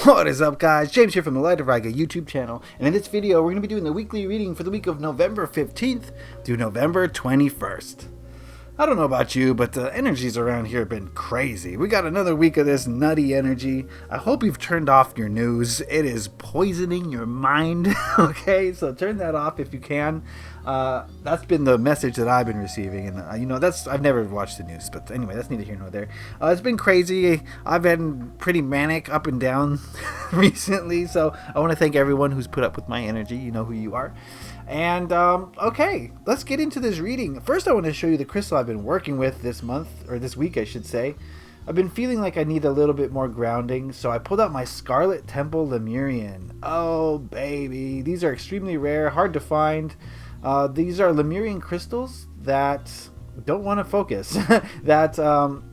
What is up, guys? James here from the Light of Riga YouTube channel, and in this video we're going to be doing the weekly reading for the week of November 15th through November 21st. I don't know about you, but the energies around here have been crazy. We got another week of this nutty energy. I hope you've turned off your news. It is poisoning your mind, okay? So turn that off if you can. That's been the message that I've been receiving, and I've never watched the news, but anyway, that's neither here nor there. It's been crazy. I've been pretty manic up and down recently, so I want to thank everyone who's put up with my energy. You know who you are. And okay, let's get into this reading. First, I want to show you the crystal I've been working with this month, or this week I should say. I've been feeling like I need a little bit more grounding, so I pulled out my Scarlet Temple Lemurian. Oh baby, these are extremely rare, hard to find. These are Lemurian crystals that don't want to focus, that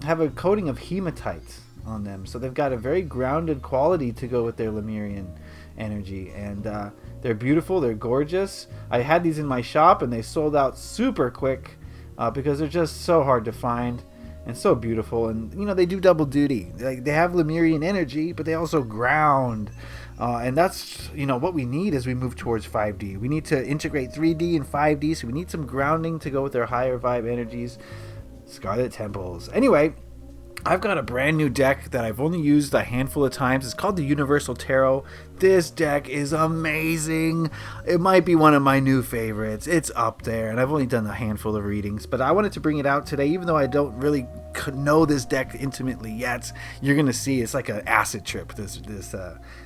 have a coating of hematite on them. So they've got a very grounded quality to go with their Lemurian energy, and they're beautiful, they're gorgeous. I had these in my shop and they sold out super quick because they're just so hard to find and so beautiful. And they do double duty. They have Lemurian energy, but they also ground. And that's what we need as we move towards 5D. We need to integrate 3D and 5D, so we need some grounding to go with their higher vibe energies. Scarlet Temples. Anyway, I've got a brand new deck that I've only used a handful of times. It's called the Universal Tarot. This deck is amazing. It might be one of my new favorites. It's up there, and I've only done a handful of readings, but I wanted to bring it out today, even though I don't really know this deck intimately yet. You're gonna see it's like an acid trip, this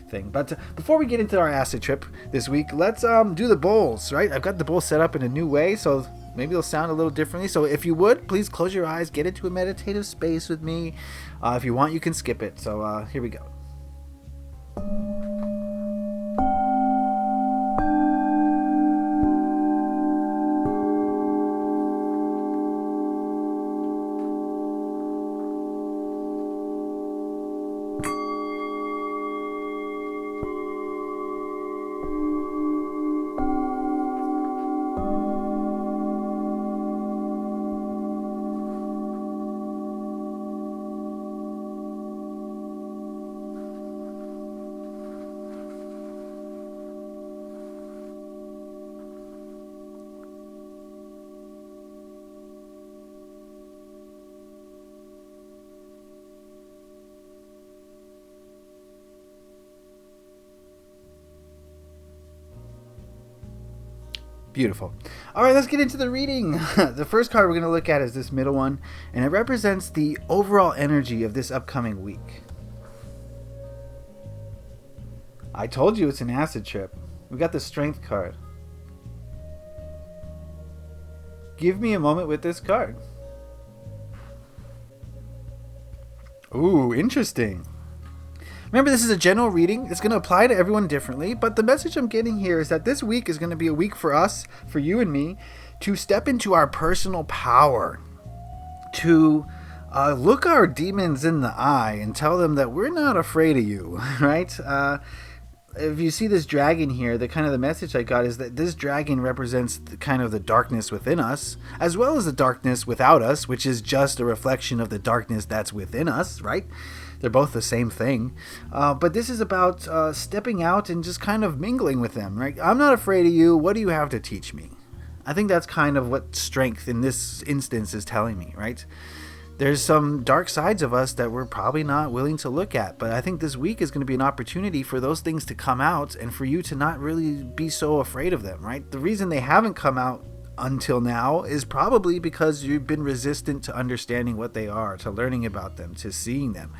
thing. But before we get into our acid trip this week, let's do the bowls, right? I've got the bowl set up in a new way, so maybe it'll sound a little differently. So if you would, please close your eyes, get into a meditative space with me. If you want, you can skip it. So here we go. Beautiful. All right, let's get into the reading. The first card we're going to look at is this middle one, and it represents the overall energy of this upcoming week. I told you it's an acid trip. We got the Strength card. Give me a moment with this card. Ooh, interesting. Remember, this is a general reading. It's going to apply to everyone differently, but the message I'm getting here is that this week is going to be a week for us, for you and me, to step into our personal power, to look our demons in the eye and tell them that we're not afraid of you, right? If you see this dragon here, the message I got is that this dragon represents the darkness within us, as well as the darkness without us, which is just a reflection of the darkness that's within us, right? They're both the same thing. But this is about stepping out and just kind of mingling with them, right? I'm not afraid of you. What do you have to teach me? I think that's kind of what strength in this instance is telling me, right? There's some dark sides of us that we're probably not willing to look at, but I think this week is going to be an opportunity for those things to come out and for you to not really be so afraid of them, right? The reason they haven't come out until now is probably because you've been resistant to understanding what they are, to learning about them, to seeing them,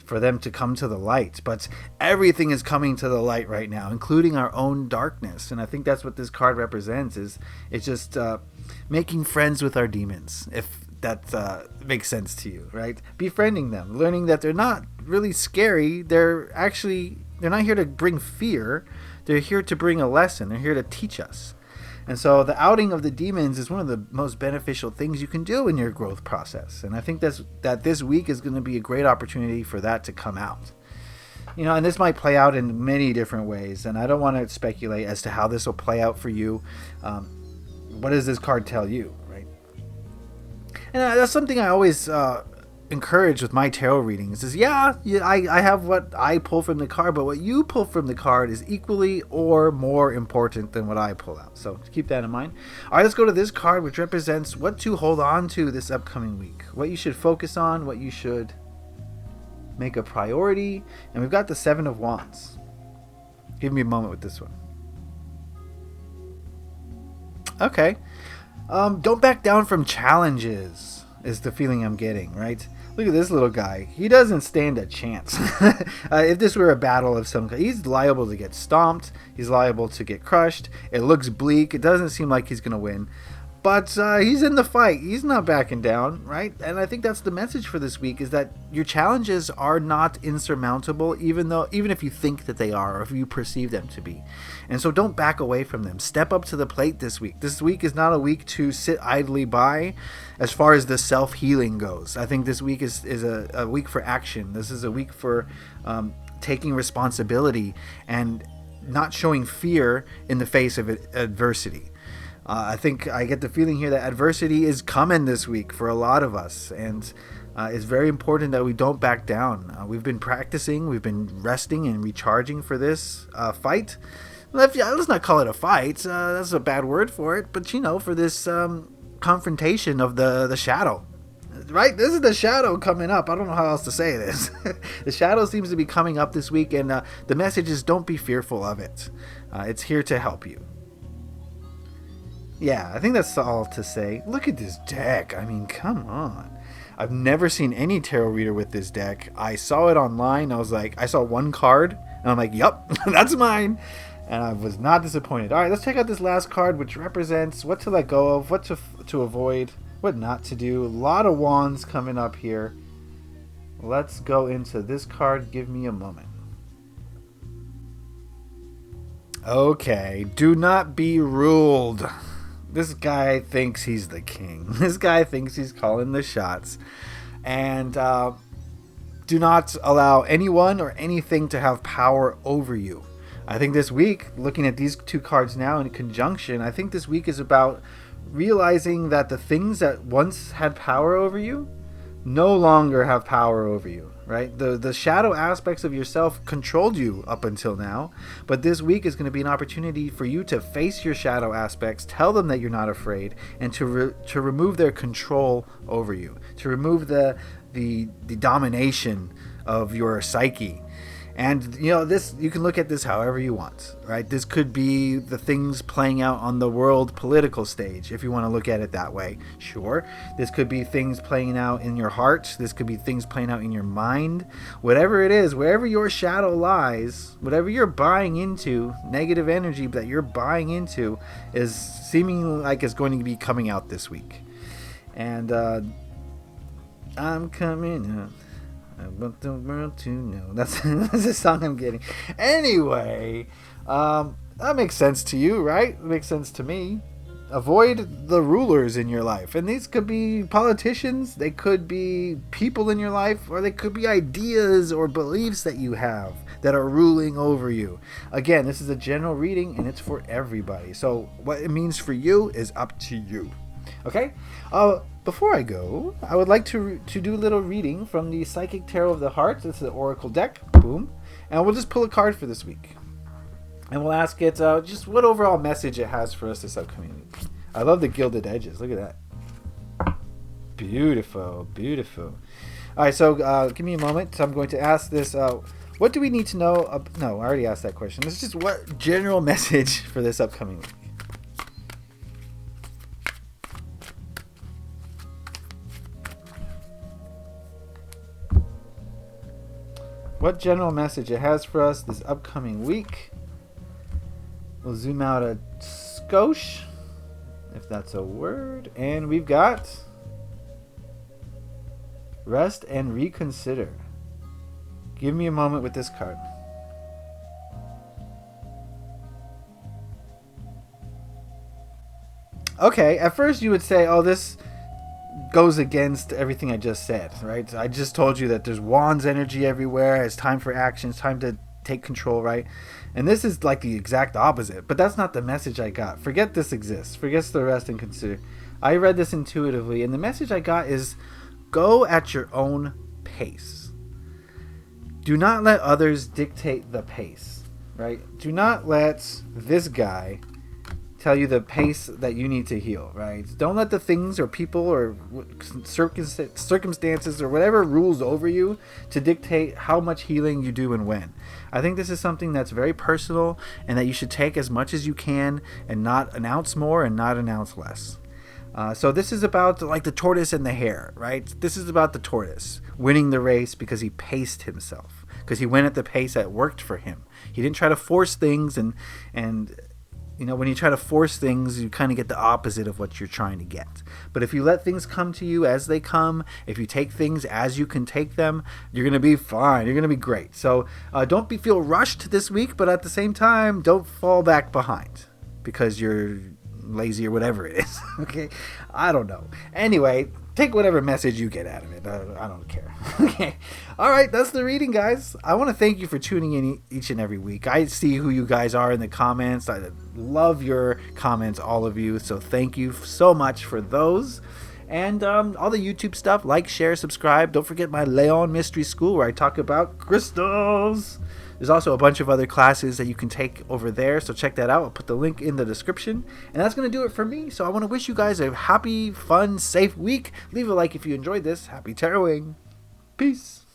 for them to come to the light. But everything is coming to the light right now, including our own darkness. And I think that's what this card represents, is it's just making friends with our demons, if that makes sense to you, right? Befriending them, learning that they're not really scary. They're not here to bring fear. They're here to bring a lesson. They're here to teach us. And so the outing of the demons is one of the most beneficial things you can do in your growth process. And I think that this week is going to be a great opportunity for that to come out. And this might play out in many different ways, and I don't want to speculate as to how this will play out for you. What does this card tell you, right? And that's something I always encourage with my tarot readings is, I have what I pull from the card, but what you pull from the card is equally or more important than what I pull out. So keep that in mind. All right, let's go to this card, which represents what to hold on to this upcoming week, what you should focus on, what you should make a priority. And we've got the Seven of Wands. Give me a moment with this one. Okay. Don't back down from challenges is the feeling I'm getting, right? Look at this little guy. He doesn't stand a chance. If this were a battle of some kind, he's liable to get stomped. He's liable to get crushed. It looks bleak. It doesn't seem like he's going to win. But he's in the fight. He's not backing down, right? And I think that's the message for this week, is that your challenges are not insurmountable, even if you think that they are, or if you perceive them to be. And so don't back away from them. Step up to the plate this week. This week is not a week to sit idly by as far as the self-healing goes. I think this week is a week for action. This is a week for taking responsibility and not showing fear in the face of adversity. I think I get the feeling here that adversity is coming this week for a lot of us, and it's very important that we don't back down. We've been practicing, we've been resting and recharging for this fight. Let's not call it a fight, that's a bad word for it, but for this confrontation of the shadow. Right? This is the shadow coming up. I don't know how else to say this. The shadow seems to be coming up this week, and the message is don't be fearful of it. It's here to help you. Yeah, I think that's all to say. Look at this deck. I mean, come on. I've never seen any tarot reader with this deck. I saw it online. I saw one card, and I'm like, yup, that's mine. And I was not disappointed. All right, let's check out this last card, which represents what to let go of, what to avoid, what not to do. A lot of wands coming up here. Let's go into this card. Give me a moment. Okay, do not be ruled. This guy thinks he's the king. This guy thinks he's calling the shots. And do not allow anyone or anything to have power over you. I think this week, looking at these two cards now in conjunction, I think this week is about realizing that the things that once had power over you no longer have power over you, right? The shadow aspects of yourself controlled you up until now, but this week is going to be an opportunity for you to face your shadow aspects, tell them that you're not afraid, and to remove their control over you, to remove the domination of your psyche. And this, you can look at this however you want, right? This could be the things playing out on the world political stage, if you want to look at it that way. Sure. This could be things playing out in your heart. This could be things playing out in your mind. Whatever it is, wherever your shadow lies, whatever you're buying into, negative energy that you're buying into is seeming like it's going to be coming out this week. And I'm coming up. I want the world to know. That's the song I'm getting. Anyway, that makes sense to you, right? It makes sense to me. Avoid the rulers in your life. And these could be politicians, they could be people in your life, or they could be ideas or beliefs that you have that are ruling over you. Again, this is a general reading, and it's for everybody. So what it means for you is up to you. Okay? Before I go, I would like to do a little reading from the Psychic Tarot of the Heart. This is the Oracle deck. Boom. And we'll just pull a card for this week. And we'll ask it just what overall message it has for us this upcoming week. I love the gilded edges. Look at that. Beautiful. Beautiful. All right, so give me a moment. I'm going to ask this. What do we need to know? No, I already asked that question. This is just what general message for this upcoming week. What general message it has for us this upcoming week. We'll zoom out a skosh, if that's a word. And we've got rest and reconsider. Give me a moment with this card. Okay, at first you would say, oh, this goes against everything I just said, right? I just told you that there's wands energy everywhere. It's time for action. It's time to take control, right? And this is like the exact opposite, but that's not the message I got. Forget this exists. Forget the rest and consider. I read this intuitively, and the message I got is Go at your own pace. Do not let others dictate the pace, right? Do not let this guy tell you the pace that you need to heal, right? Don't let the things or people or circumstances or whatever rules over you to dictate how much healing you do and when. I think this is something that's very personal and that you should take as much as you can and not announce more and not announce less. So this is about like the tortoise and the hare, right? This is about the tortoise winning the race because he paced himself, because he went at the pace that worked for him. He didn't try to force things, and you know, when you try to force things, you kind of get the opposite of what you're trying to get. But if you let things come to you as they come, if you take things as you can take them, you're going to be fine. You're going to be great. So don't feel rushed this week, but at the same time, don't fall back behind because you're lazy or whatever it is. Okay, I don't know. Anyway, take whatever message you get out of it. I don't care. Okay, all right, that's the reading, guys. I want to thank you for tuning in each and every week. I see who you guys are in the comments. I love your comments, all of you, so thank you so much for those. And all the YouTube stuff, like, share, subscribe. Don't forget my Leon Mystery School where I talk about crystals. There's also a bunch of other classes that you can take over there, so check that out. I'll put the link in the description. And that's going to do it for me. So I want to wish you guys a happy, fun, safe week. Leave a like if you enjoyed this. Happy taroting. Peace.